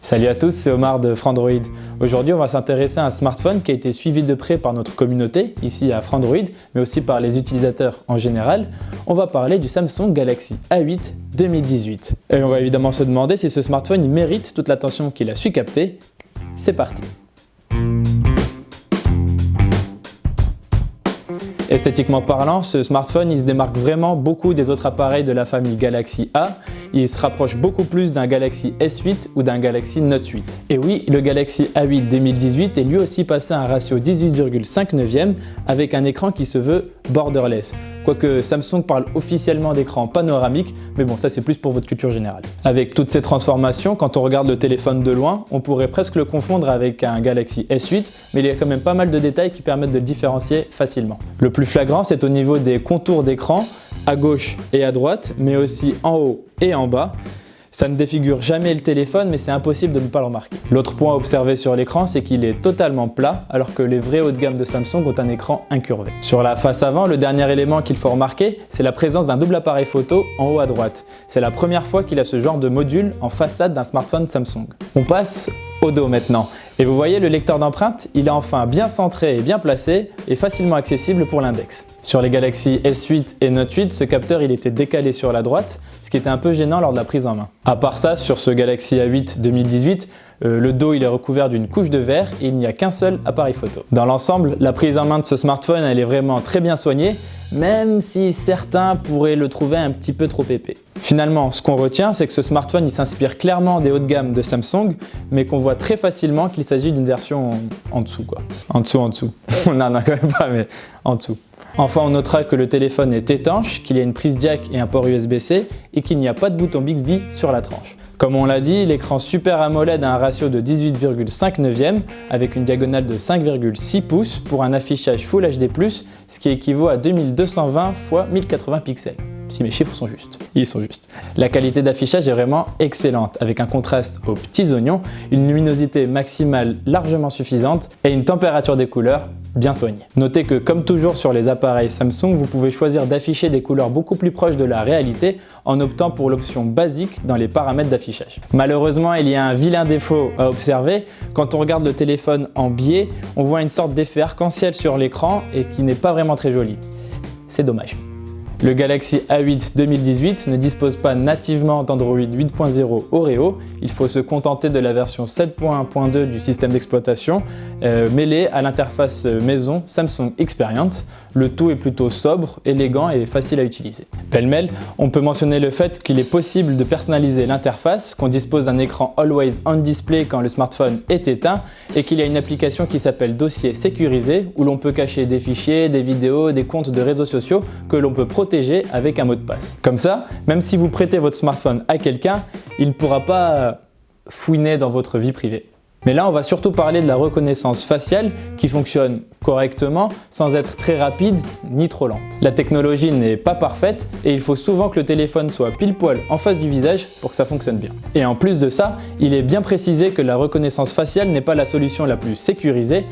Salut à tous, c'est Omar de Frandroid. Aujourd'hui, on va s'intéresser à un smartphone qui a été suivi de près par notre communauté, ici à Frandroid, mais aussi par les utilisateurs en général. On va parler du Samsung Galaxy A8 2018. Et on va évidemment se demander si ce smartphone il mérite toute l'attention qu'il a su capter. C'est parti. Esthétiquement parlant, ce smartphone il se démarque vraiment beaucoup des autres appareils de la famille Galaxy A. Il se rapproche beaucoup plus d'un Galaxy S8 ou d'un Galaxy Note 8. Et oui, le Galaxy A8 2018 est lui aussi passé à un ratio 18,5 avec un écran qui se veut borderless. Quoique Samsung parle officiellement d'écran panoramique, mais bon, ça c'est plus pour votre culture générale. Avec toutes ces transformations, quand on regarde le téléphone de loin, on pourrait presque le confondre avec un Galaxy S8, mais il y a quand même pas mal de détails qui permettent de le différencier facilement. Le plus flagrant, c'est au niveau des contours d'écran, à gauche et à droite, mais aussi en haut et en bas. Ça ne défigure jamais le téléphone, mais c'est impossible de ne pas le remarquer. L'autre point à observer sur l'écran, c'est qu'il est totalement plat, alors que les vrais hauts de gamme de Samsung ont un écran incurvé. Sur la face avant, le dernier élément qu'il faut remarquer, c'est la présence d'un double appareil photo en haut à droite. C'est la première fois qu'il a ce genre de module en façade d'un smartphone Samsung. On passe au dos maintenant. Et vous voyez, le lecteur d'empreintes, il est enfin bien centré et bien placé et facilement accessible pour l'index. Sur les Galaxy S8 et Note 8, ce capteur il était décalé sur la droite, ce qui était un peu gênant lors de la prise en main. À part ça, sur ce Galaxy A8 2018, le dos il est recouvert d'une couche de verre et il n'y a qu'un seul appareil photo. Dans l'ensemble, la prise en main de ce smartphone elle est vraiment très bien soignée, même si certains pourraient le trouver un petit peu trop épais. Finalement, ce qu'on retient, c'est que ce smartphone il s'inspire clairement des hauts de gamme de Samsung, mais qu'on voit très facilement qu'il s'agit d'une version en dessous quoi. En dessous. On n'en a quand même pas, mais en dessous. Enfin, on notera que le téléphone est étanche, qu'il y a une prise jack et un port USB-C et qu'il n'y a pas de bouton Bixby sur la tranche. Comme on l'a dit, l'écran Super AMOLED a un ratio de 18,5 avec une diagonale de 5,6 pouces pour un affichage Full HD+, ce qui équivaut à 2220 x 1080 pixels. Si mes chiffres sont justes. Ils sont justes. La qualité d'affichage est vraiment excellente, avec un contraste aux petits oignons, une luminosité maximale largement suffisante et une température des couleurs bien soignée. Notez que comme toujours sur les appareils Samsung, vous pouvez choisir d'afficher des couleurs beaucoup plus proches de la réalité en optant pour l'option basique dans les paramètres d'affichage. Malheureusement, il y a un vilain défaut à observer. Quand on regarde le téléphone en biais, on voit une sorte d'effet arc-en-ciel sur l'écran et qui n'est pas vraiment très joli. C'est dommage. Le Galaxy A8 2018 ne dispose pas nativement d'Android 8.0 Oreo, il faut se contenter de la version 7.1.2 du système d'exploitation mêlée à l'interface maison Samsung Experience. Le tout est plutôt sobre, élégant et facile à utiliser. Pêle-mêle, on peut mentionner le fait qu'il est possible de personnaliser l'interface, qu'on dispose d'un écran Always On Display quand le smartphone est éteint et qu'il y a une application qui s'appelle Dossier sécurisé où l'on peut cacher des fichiers, des vidéos, des comptes de réseaux sociaux que l'on peut protéger avec un mot de passe. Comme ça, même si vous prêtez votre smartphone à quelqu'un, il ne pourra pas fouiner dans votre vie privée. Mais là, on va surtout parler de la reconnaissance faciale qui fonctionne correctement sans être très rapide ni trop lente. La technologie n'est pas parfaite et il faut souvent que le téléphone soit pile poil en face du visage pour que ça fonctionne bien. Et en plus de ça, il est bien précisé que la reconnaissance faciale n'est pas la solution la plus sécurisée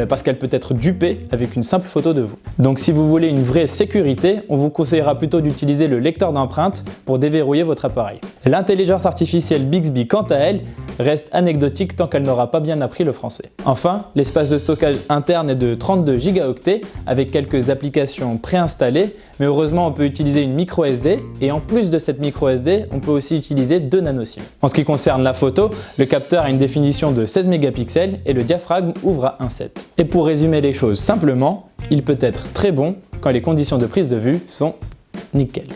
parce qu'elle peut être dupée avec une simple photo de vous. Donc si vous voulez une vraie sécurité, on vous conseillera plutôt d'utiliser le lecteur d'empreintes pour déverrouiller votre appareil. L'intelligence artificielle Bixby, quant à elle, reste anecdotique tant qu'elle n'aura pas bien appris le français. Enfin, l'espace de stockage interne est de 32 Go avec quelques applications préinstallées, mais heureusement on peut utiliser une micro SD et en plus de cette micro SD, on peut aussi utiliser 2 nano-SIM. En ce qui concerne la photo, le capteur a une définition de 16 mégapixels et le diaphragme ouvre à 1.7. Et pour résumer les choses simplement, il peut être très bon quand les conditions de prise de vue sont nickel.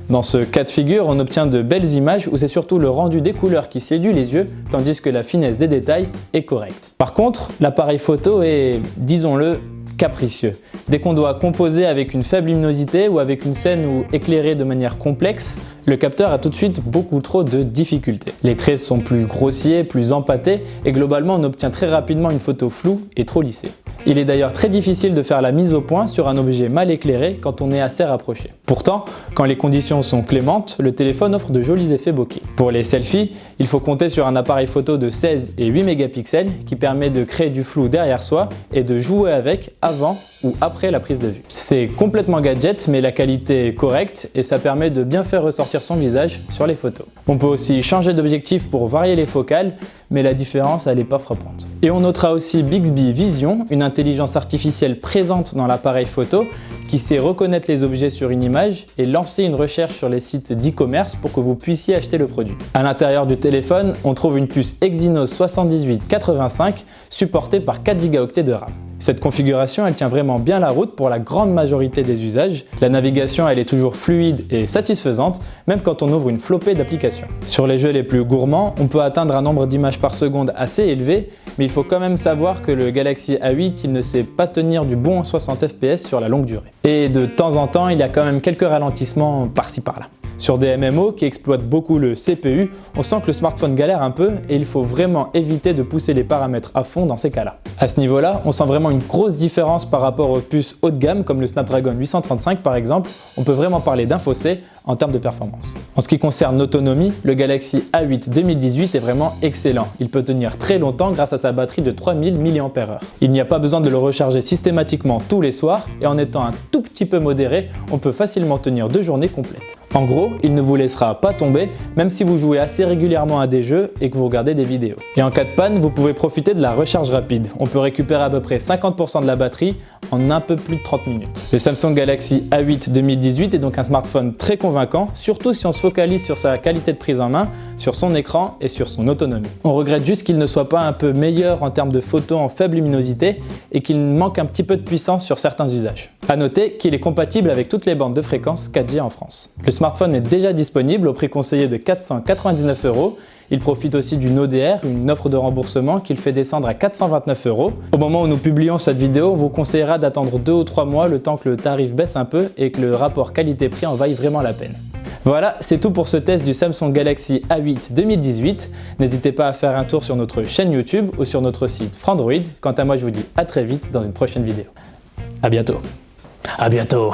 Dans ce cas de figure, on obtient de belles images où c'est surtout le rendu des couleurs qui séduit les yeux, tandis que la finesse des détails est correcte. Par contre, l'appareil photo est, disons-le, capricieux. Dès qu'on doit composer avec une faible luminosité ou avec une scène ou éclairée de manière complexe, le capteur a tout de suite beaucoup trop de difficultés. Les traits sont plus grossiers, plus empâtés et globalement on obtient très rapidement une photo floue et trop lissée. Il est d'ailleurs très difficile de faire la mise au point sur un objet mal éclairé quand on est assez rapproché. Pourtant, quand les conditions sont clémentes, le téléphone offre de jolis effets bokeh. Pour les selfies, il faut compter sur un appareil photo de 16 et 8 mégapixels qui permet de créer du flou derrière soi et de jouer avec avant ou après la prise de vue. C'est complètement gadget, mais la qualité est correcte et ça permet de bien faire ressortir son visage sur les photos. On peut aussi changer d'objectif pour varier les focales, mais la différence elle n'est pas frappante. Et on notera aussi Bixby Vision, une intelligence artificielle présente dans l'appareil photo qui sait reconnaître les objets sur une image et lancer une recherche sur les sites d'e-commerce pour que vous puissiez acheter le produit. À l'intérieur du téléphone, on trouve une puce Exynos 7885 supportée par 4 Go de RAM. Cette configuration, elle tient vraiment bien la route pour la grande majorité des usages. La navigation, elle est toujours fluide et satisfaisante, même quand on ouvre une flopée d'applications. Sur les jeux les plus gourmands, on peut atteindre un nombre d'images par seconde assez élevé, mais il faut quand même savoir que le Galaxy A8, il ne sait pas tenir du bon 60 fps sur la longue durée. Et de temps en temps, il y a quand même quelques ralentissements par-ci par-là. Sur des MMO qui exploitent beaucoup le CPU, on sent que le smartphone galère un peu et il faut vraiment éviter de pousser les paramètres à fond dans ces cas-là. À ce niveau-là, on sent vraiment une grosse différence par rapport aux puces haut de gamme comme le Snapdragon 835 par exemple. On peut vraiment parler d'un fossé en termes de performance. En ce qui concerne l'autonomie, le Galaxy A8 2018 est vraiment excellent. Il peut tenir très longtemps grâce à sa batterie de 3000 mAh. Il n'y a pas besoin de le recharger systématiquement tous les soirs et en étant un tout petit peu modéré, on peut facilement tenir 2 journées complètes. En gros, il ne vous laissera pas tomber même si vous jouez assez régulièrement à des jeux et que vous regardez des vidéos. Et en cas de panne, vous pouvez profiter de la recharge rapide. On peut récupérer à peu près 50% de la batterie en un peu plus de 30 minutes. Le Samsung Galaxy A8 2018 est donc un smartphone très convaincant, surtout si on se focalise sur sa qualité de prise en main, sur son écran et sur son autonomie. On regrette juste qu'il ne soit pas un peu meilleur en termes de photos en faible luminosité et qu'il manque un petit peu de puissance sur certains usages. A noter qu'il est compatible avec toutes les bandes de fréquence 4G en France. Le smartphone est déjà disponible au prix conseillé de 499 €. Il profite aussi d'une ODR, une offre de remboursement qui le fait descendre à 429 €. Au moment où nous publions cette vidéo, on vous conseillera d'attendre 2 ou 3 mois le temps que le tarif baisse un peu et que le rapport qualité-prix en vaille vraiment la peine. Voilà, c'est tout pour ce test du Samsung Galaxy A8 2018. N'hésitez pas à faire un tour sur notre chaîne YouTube ou sur notre site Frandroid. Quant à moi, je vous dis à très vite dans une prochaine vidéo. À bientôt. À bientôt.